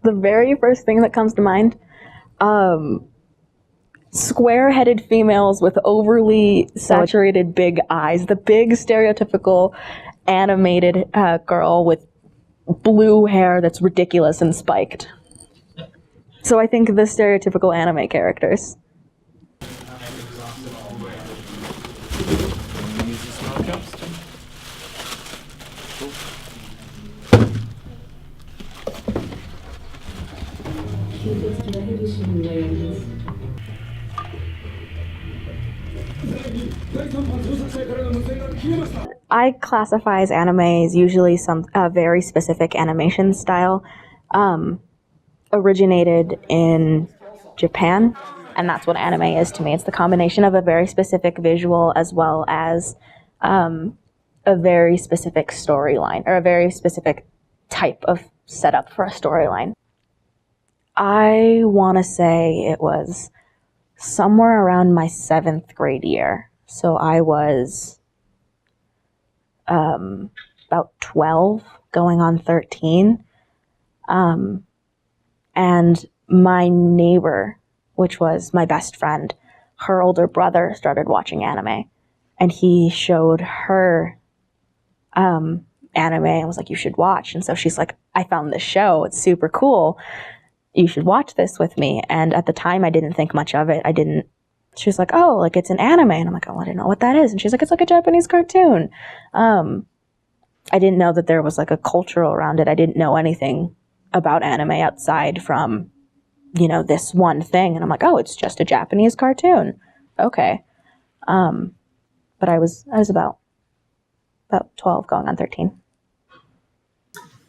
The very first thing that comes to mind, square-headed females with overly saturated big eyes. The big stereotypical animated girl with blue hair that's ridiculous and spiked. So I think the stereotypical anime characters. I classify as anime as usually some very specific animation style, originated in Japan, and that's what anime is to me. It's the combination of a very specific visual as well as a very specific storyline, or a very specific type of setup for a storyline. I want to say it was somewhere around my 7th grade year. So I was about 12, going on 13. And my neighbor, which was my best friend, her older brother started watching anime. And he showed her anime and was like, you should watch. And so she's like, I found this show. It's super cool. You should watch this with me. And at the time, I didn't think much of it. She was like, oh, like it's an anime. And I'm like, oh, I didn't know what that is. And she's like, it's like a Japanese cartoon. I didn't know that there was like a culture around it. I didn't know anything about anime outside from, this one thing. And I'm like, oh, it's just a Japanese cartoon. Okay. But I was about 12 going on 13.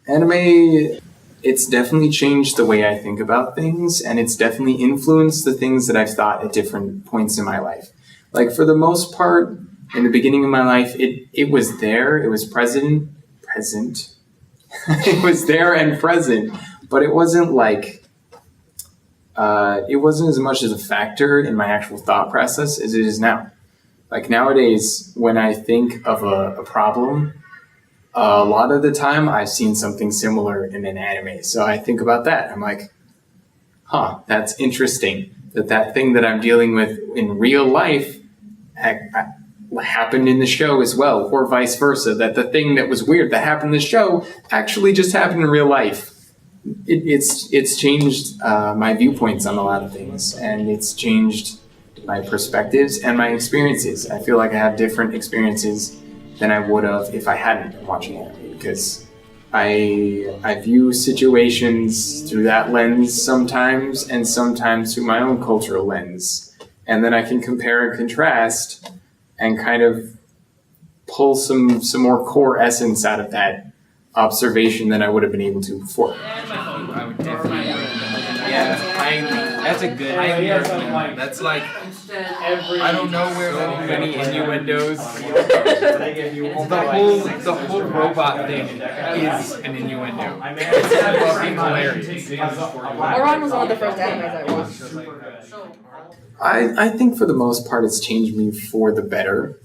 Anime, it's definitely changed the way I think about things, and it's definitely influenced the things that I've thought at different points in my life. Like, for the most part, in the beginning of my life, it was there, it was present. It was there and present, but it wasn't like, it wasn't as much as a factor in my actual thought process as it is now. Like, nowadays, when I think of a problem, a lot of the time I've seen something similar in an anime. So I think about that. I'm like, that's interesting that thing that I'm dealing with in real life happened in the show as well, or vice versa, that the thing that was weird that happened in the show actually just happened in real life. It's changed my viewpoints on a lot of things, and it's changed my perspectives and my experiences. I feel like I have different experiences than I would have if I hadn't been watching anime, because I view situations through that lens sometimes, and sometimes through my own cultural lens. And then I can compare and contrast and kind of pull some more core essence out of that observation than I would have been able to before. I would definitely that's a good that's like I don't know where so many innuendos. The whole robot thing is an innuendo. It's fucking hilarious. Oran was one of the first animes I watched. I think for the most part it's changed me for the better.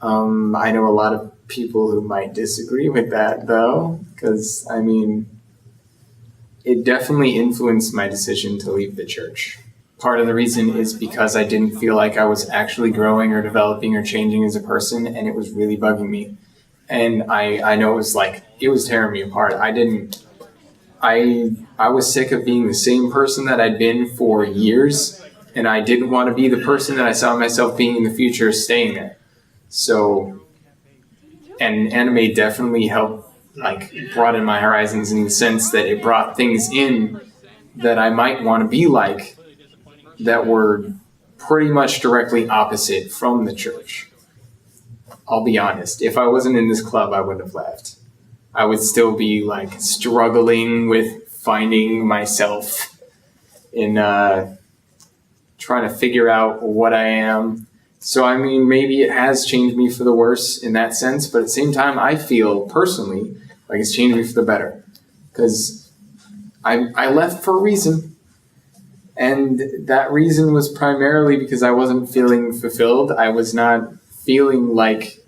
I know a lot of people who might disagree with that though, because it definitely influenced my decision to leave the church. Part of the reason is because I didn't feel like I was actually growing or developing or changing as a person, and it was really bugging me. And I know it was tearing me apart. I was sick of being the same person that I'd been for years, and I didn't want to be the person that I saw myself being in the future staying there. So, and anime definitely helped broaden my horizons in the sense that it brought things in that I might want to be like that were pretty much directly opposite from the church. I'll be honest, if I wasn't in this club, I wouldn't have left. I would still be struggling with finding myself in trying to figure out what I am. So, maybe it has changed me for the worse in that sense, but at the same time, I feel personally like it's changed me for the better, because I left for a reason, and that reason was primarily because I wasn't feeling fulfilled. I was not feeling like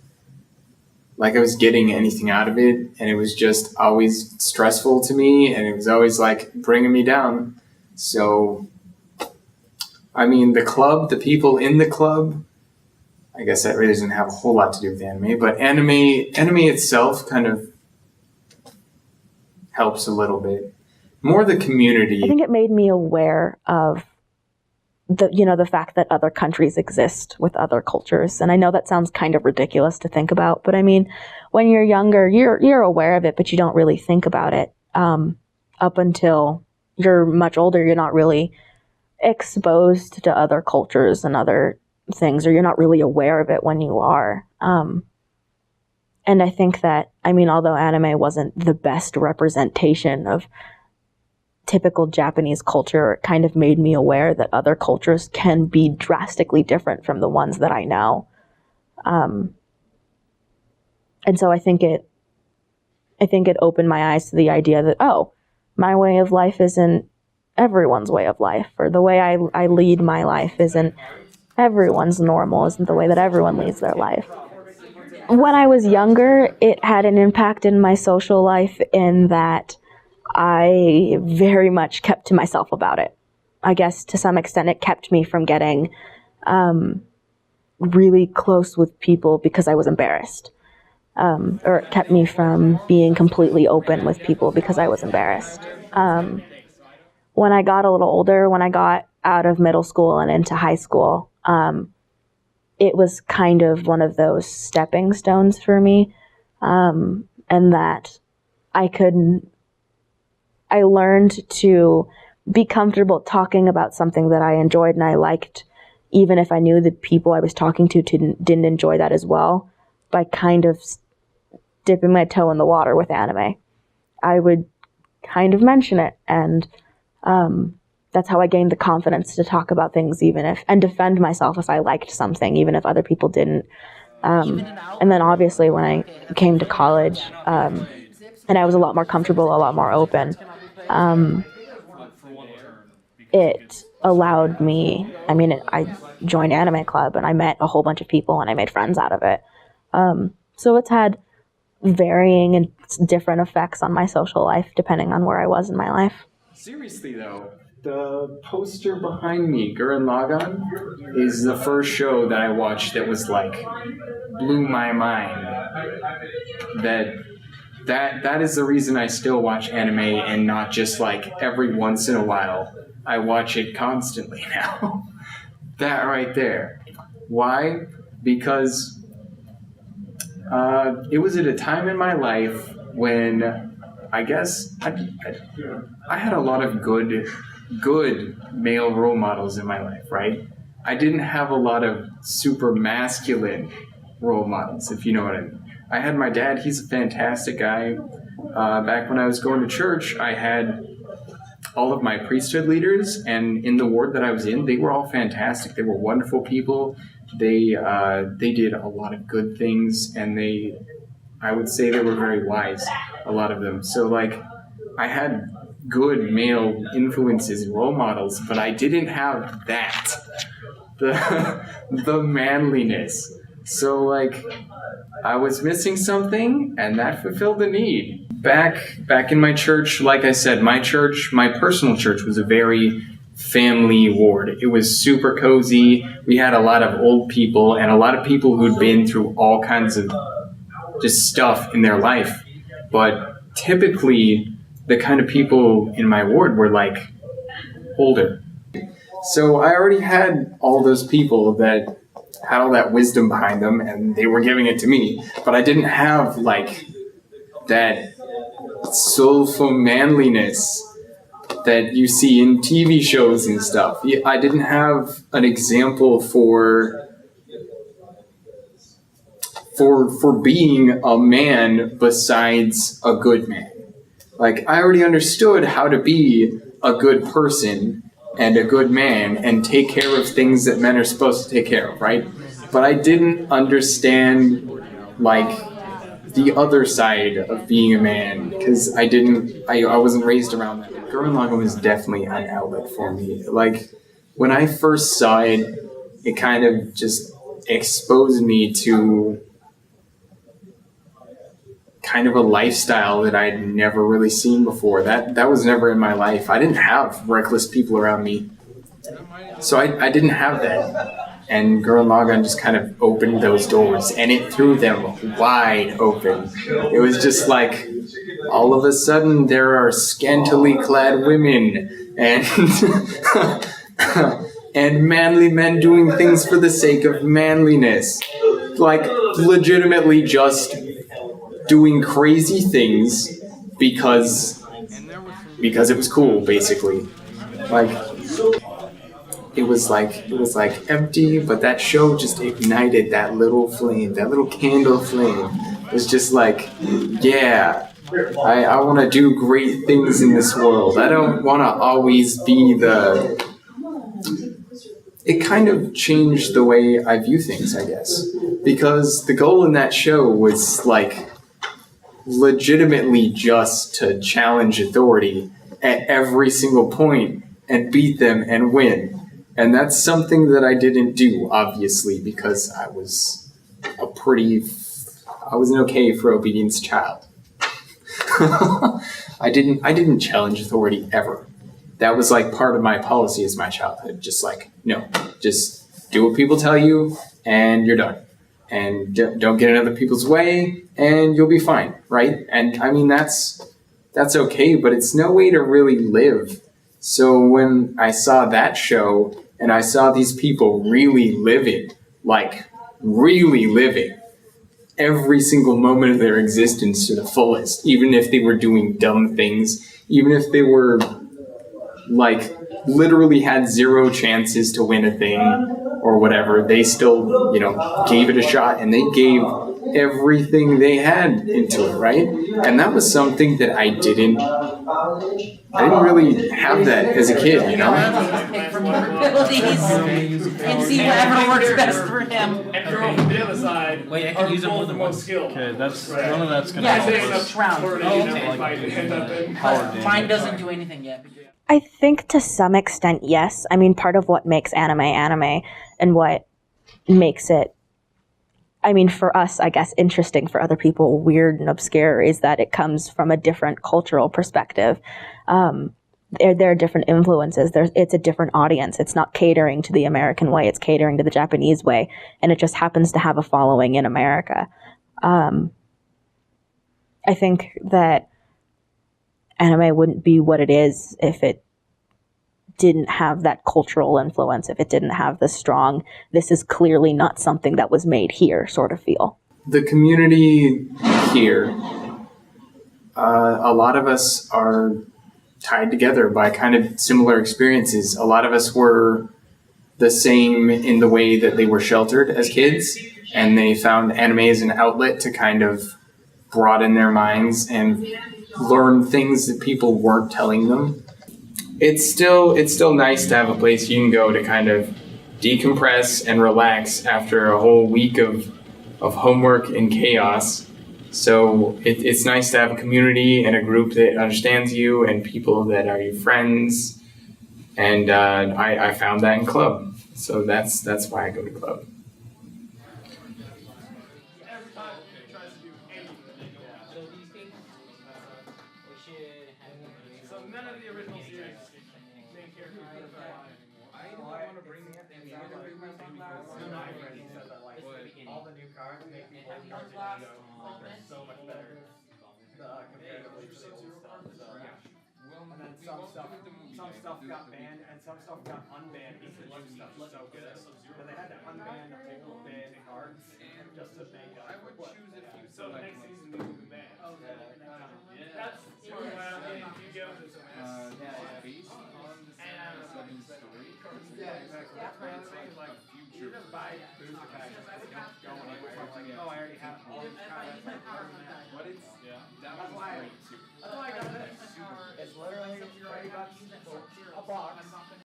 like I was getting anything out of it, and it was just always stressful to me, and it was always like bringing me down. So, I mean, the people in the club, I guess that really doesn't have a whole lot to do with anime, but anime itself kind of helps a little bit. More the community. I think it made me aware of the fact that other countries exist with other cultures. And I know that sounds kind of ridiculous to think about, but I mean, when you're younger, you're aware of it, but you don't really think about it. Up until you're much older, you're not really exposed to other cultures and other things, or you're not really aware of it when you are. And I think that, I mean, although anime wasn't the best representation of typical Japanese culture, it kind of made me aware that other cultures can be drastically different from the ones that I know. And so I think it opened my eyes to the idea that, oh, my way of life isn't everyone's way of life, or the way I lead my life isn't everyone's normal, isn't the way that everyone leads their life. When I was younger, it had an impact in my social life in that I very much kept to myself about it. I guess to some extent it kept me from getting really close with people because I was embarrassed. Or it kept me from being completely open with people because I was embarrassed. When I got a little older, when I got out of middle school and into high school, it was kind of one of those stepping stones for me, and that I learned to be comfortable talking about something that I enjoyed and I liked, even if I knew the people I was talking to didn't enjoy that as well, by kind of dipping my toe in the water with anime. I would kind of mention it, and that's how I gained the confidence to talk about things, and defend myself if I liked something, even if other people didn't. And then obviously when I came to college, and I was a lot more comfortable, a lot more open, it allowed me, I joined anime club and I met a whole bunch of people and I made friends out of it. So it's had varying and different effects on my social life depending on where I was in my life. Seriously though, the poster behind me, Gurren Lagann, is the first show that I watched that was like, blew my mind. That is the reason I still watch anime and not just like every once in a while. I watch it constantly now. That right there. Why? Because it was at a time in my life when I guess I had a lot of good male role models in my life, right? I didn't have a lot of super masculine role models, if you know what I mean. I had my dad, he's a fantastic guy. Back when I was going to church, I had all of my priesthood leaders, and in the ward that I was in, they were all fantastic. They were wonderful people. They did a lot of good things, and I would say they were very wise, a lot of them. So like, I had good male influences and role models, but I didn't have that, the manliness. So like, I was missing something, and that fulfilled the need. Back in my church, like I said, my personal church was a very family ward. It was super cozy. We had a lot of old people and a lot of people who'd been through all kinds of just stuff in their life. But typically, the kind of people in my ward were like older. So I already had all those people that had all that wisdom behind them, and they were giving it to me. But I didn't have like that soulful manliness that you see in TV shows and stuff. I didn't have an example for being a man besides a good man. Like, I already understood how to be a good person and a good man and take care of things that men are supposed to take care of, right? But I didn't understand, like, the other side of being a man, because I wasn't raised around that. Gurren Lagann was definitely an outlet for me. Like, when I first saw it, it kind of just exposed me to kind of a lifestyle that I'd never really seen before. That was never in my life. I didn't have reckless people around me. So I didn't have that. And Gurren Lagann just kind of opened those doors, and it threw them wide open. It was just like, all of a sudden, there are scantily clad women, and and manly men doing things for the sake of manliness. Like, legitimately just doing crazy things because it was cool, basically. Like, it was like empty, but that show just ignited that little flame, that little candle flame. It was just like, yeah, I want to do great things in this world. I don't want to always be the... It kind of changed the way I view things, I guess. Because the goal in that show was like legitimately just to challenge authority at every single point and beat them and win. And that's something that I didn't do, obviously, because I was an okay for obedience child. I didn't challenge authority ever. That was like part of my policy as my childhood. Just like, no, just do what people tell you and you're done. And don't get in other people's way and you'll be fine, right? And I mean, that's okay, but it's no way to really live. So when I saw that show and I saw these people really living every single moment of their existence to the fullest, even if they were doing dumb things, even if they were like literally had zero chances to win a thing or whatever, they still, gave it a shot, and they gave everything they had into it, right? And that was something that I didn't really have that as a kid, Pick from your abilities and see whatever works best for him. And girl from the other side. Wait, I can use it more than most once. skill. Okay, that's Right. none of that's gonna Yeah, help it's us. each round. Power damage. Mine doesn't do anything yet. I think to some extent, yes. I mean, part of what makes anime and what makes it, I mean, for us, I guess, interesting, for other people, weird and obscure, is that it comes from a different cultural perspective. There are different influences. It's a different audience. It's not catering to the American way. It's catering to the Japanese way. And it just happens to have a following in America. I think that anime wouldn't be what it is if it didn't have that cultural influence, if it didn't have the strong, this is clearly not something that was made here sort of feel. The community here, a lot of us are tied together by kind of similar experiences. A lot of us were the same in the way that they were sheltered as kids, and they found anime as an outlet to kind of broaden their minds and learn things that people weren't telling them. It's still nice to have a place you can go to kind of decompress and relax after a whole week of homework and chaos. So it's nice to have a community and a group that understands you and people that are your friends. And I found that in club. So that's why I go to club. So none of the original series main characters I don't want to bring up any other all the new cards make me play cards and go, like, they're so much better comparatively to the old stuff. So, and then some stuff got banned and some stuff got unbanned because the new stuff is so good. But they had to unban old banned cards just to make up. I would choose a few. So the next season we will be banned. That's smart. Well, you go to some based on the seven story. Yeah, exactly. Like You just buy booster packs and they don't go anywhere. It's like, oh, I already have all these cards. But it's that That's was why great too. I got this. It's literally $30 a box.